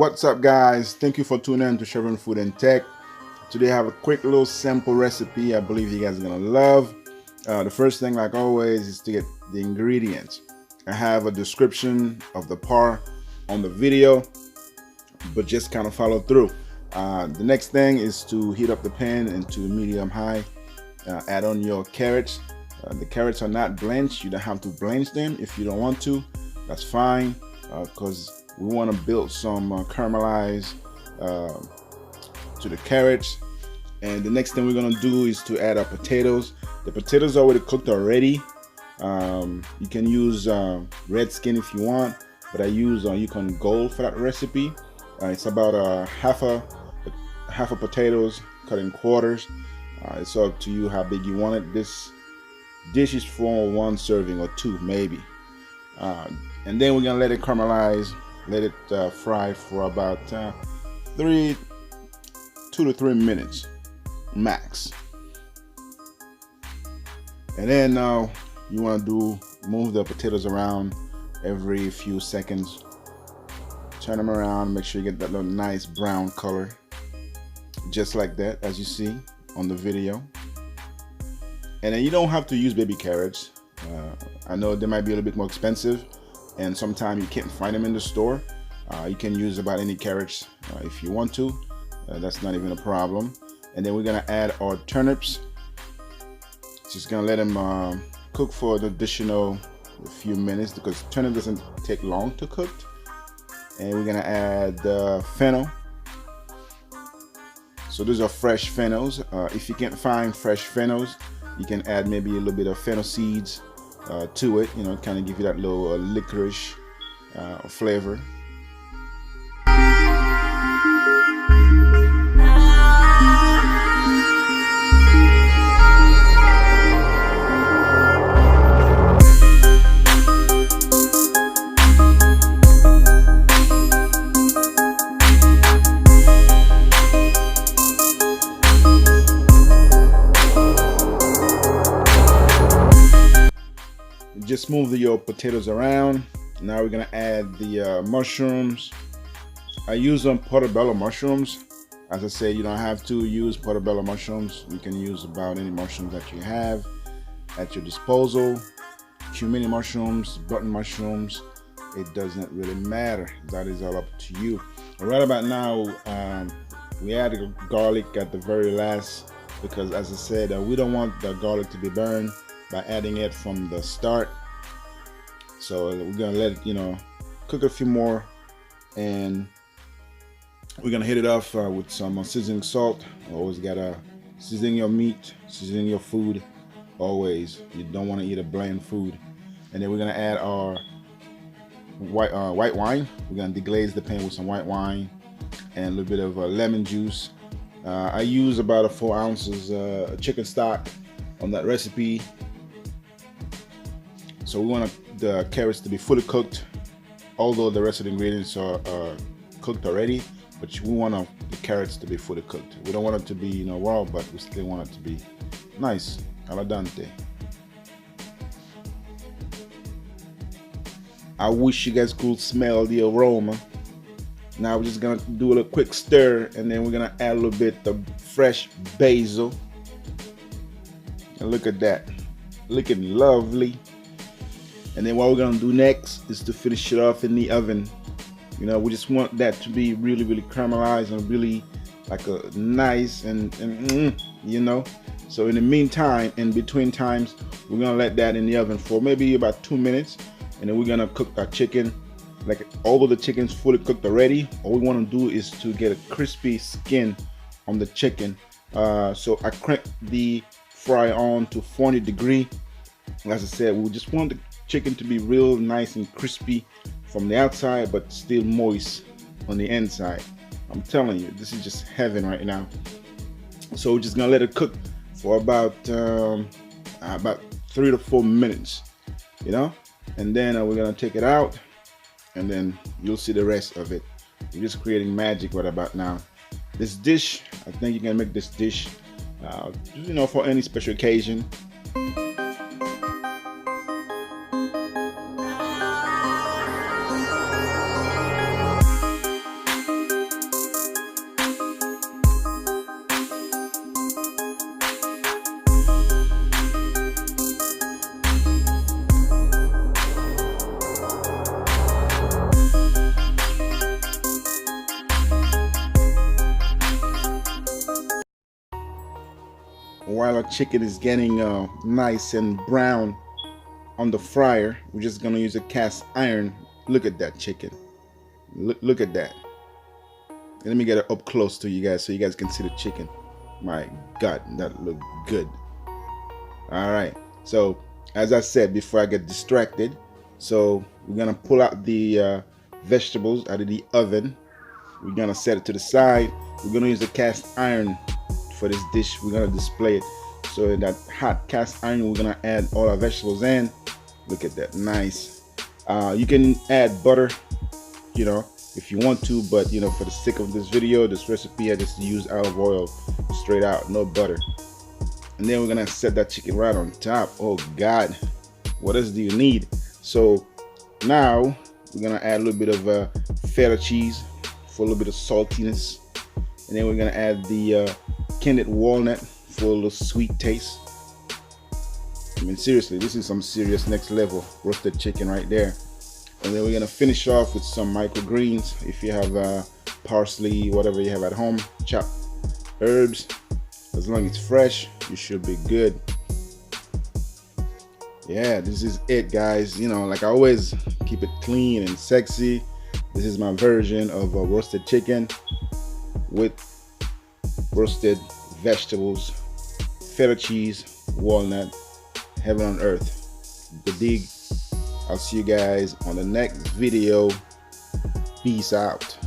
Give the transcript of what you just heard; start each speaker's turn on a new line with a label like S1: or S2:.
S1: What's up, guys? Thank you for tuning in to Chevron Food and Tech. Today I have a quick little sample recipe I believe you guys are gonna love. The first thing, like always, is to get the ingredients. I have a description of the par on the video, but just kind of follow through. The next thing is to heat up the pan into medium high. Add on your carrots. The carrots are not blanched. You don't have to blanch them if you don't want to. That's fine, because we want to build some caramelized to the carrots. And the next thing we're gonna do is to add our potatoes. The potatoes are already cooked already. You can use red skin if you want, but I use Yukon Gold for that recipe. It's about half a potatoes cut in quarters. It's up to you how big you want it. This dish is for one serving or two maybe. And then we're gonna let it caramelize, let it fry for about 2 to 3 minutes max. And then you want to move the potatoes around every few seconds. Turn them around, make sure you get that little nice brown color, just like that, as you see on the video. And then you don't have to use baby carrots. I know they might be a little bit more expensive, and sometimes you can't find them in the store. You can use about any carrots if you want to. That's not even a problem. And then we're gonna add our turnips. Just gonna let them cook for an additional few minutes, because turnip doesn't take long to cook. And we're gonna add fennel. So those are fresh fennels. If you can't find fresh fennels, you can add maybe a little bit of fennel seeds to it. You know, kind of give you that little licorice flavor. Just move your potatoes around. Now we're gonna add the mushrooms. I use portobello mushrooms. As I say, you don't have to use portobello mushrooms. You can use about any mushrooms that you have at your disposal. Cumini mushrooms, button mushrooms, it doesn't really matter. That is all up to you. Right about now, we add the garlic at the very last, because as I said, we don't want the garlic to be burned by adding it from the start. So we're gonna let it, cook a few more, and we're gonna hit it off with some seasoning salt. Always gotta season your meat, season your food. Always, you don't want to eat a bland food. And then we're gonna add our white wine. We're gonna deglaze the pan with some white wine and a little bit of lemon juice. I use about 4 ounces chicken stock on that recipe. So we want the carrots to be fully cooked, although the rest of the ingredients are cooked already, but we want the carrots to be fully cooked. We don't want it to be raw, but we still want it to be nice, al dente. I wish you guys could smell the aroma. Now we're just gonna do a little quick stir, and then we're gonna add a little bit of fresh basil. And look at that, looking lovely. And then what we're gonna do next is to finish it off in the oven. We just want that to be really, really caramelized and really like a nice and So in the meantime, in between times, we're gonna let that in the oven for maybe about 2 minutes, and then we're gonna cook our chicken. Like, although the chicken's fully cooked already, all we want to do is to get a crispy skin on the chicken. So I cranked the fry on to 400 degrees. As I said, we just want the chicken to be real nice and crispy from the outside, but still moist on the inside. I'm telling you, this is just heaven right now. So we're just gonna let it cook for about 3 to 4 minutes, and then we're gonna take it out, and then you'll see the rest of it. We're just creating magic right about now. This dish, I think you can make this dish for any special occasion. while our chicken is getting nice and brown on the fryer, we're just gonna use a cast iron. Look at that chicken. Look at that. Let me get it up close to you guys so you guys can see the chicken. My God, that look good. All right, so as I said before I get distracted, so we're gonna pull out the vegetables out of the oven. We're gonna set it to the side. We're gonna use the cast iron for this dish. We're gonna display it. So in that hot cast iron, we're gonna add all our vegetables in. Look at that, nice. You can add butter, you know, if you want to, but you know, for the sake of this video, this recipe, I just use olive oil straight out, no butter. And then we're gonna set that chicken right on top. Oh God, what else do you need? So now we're gonna add a little bit of feta cheese for a little bit of saltiness, and then we're gonna add the candied walnut for a little sweet taste. I mean, seriously, this is some serious next level roasted chicken right there. And then we're gonna finish off with some microgreens. If you have parsley, whatever you have at home, chopped herbs, as long as it's fresh, you should be good. Yeah, this is it, guys. You know, like I always, keep it clean and sexy. This is my version of a roasted chicken with roasted vegetables, feta cheese, walnut, heaven on earth. The dig. I'll see you guys on the next video. Peace out.